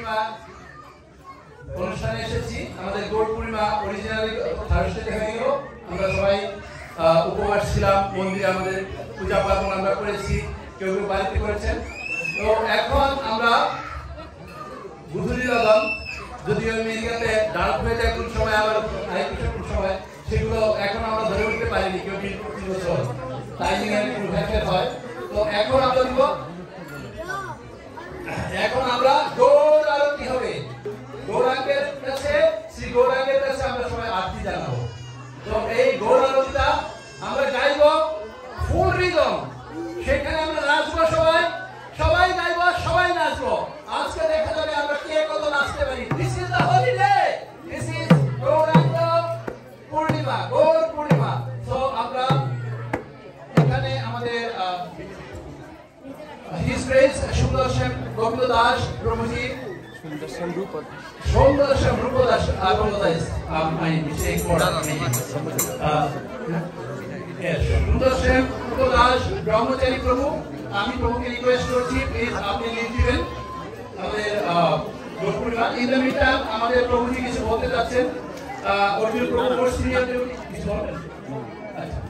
পূর্ণিমা অনুষ্ঠানে এসেছি। আমাদের গৌর পূর্ণিমা অরিজিনালি থার্সডে দেখা গেল। আমরা সবাই উপবাস ছিলাম, মন্দিরে আমাদের পূজা পার্বণ আমরা করেছি, কেউ কেউ বাড়িতে করেছেন। তো এখন আমরা বুধুরি লাগাম, যদিও আমেরিকাতে ডার্ক হয়ে যায় কোন সময়, আবার কোন সময়, সেগুলো এখন আমরা ধরে উঠতে পারিনি, কেউ 20-25 বছর টাইমিং এর একটু ভ্যাকেট হয়। তো এখন আমরা দিব, এখন আমরা গৌর আরতি হবে। গৌরাঙ্গের কাছে, শ্রী গৌরাঙ্গের কাছে আমরা সবাই আরতি জানাবো। তো এই গৌর আরতিটা আমরা গাইব ফুল রিদম, সেখানে আমরা নাচবো, সবাই সবাই গাইব, সবাই নাচবো। আজকে দেখা যাবে আমরা কে কত নাচতে পারি। This is the holiday, this is Gauranga Purnima, Gaur Purnima. তো আমরা এখানে আমাদের his grace Sundarshyam Govinda Das Prabhuji, Sundarshyam Rupa Das, my mistake for Sundarshyam Rupa Das ব্রহ্মচারী প্রভু। আমি প্রভুকে রিকোয়েস্ট করছি, প্লিজ আপনি লিড দিবেন আমাদের গৌর পূর্ণিমা। ইন দ্য মিডটাইম আমাদের প্রভুজি কিছু বলতে যাচ্ছেন। অর্জুন প্রভু মোর সিনিয়র কিছু বলবেন। আচ্ছা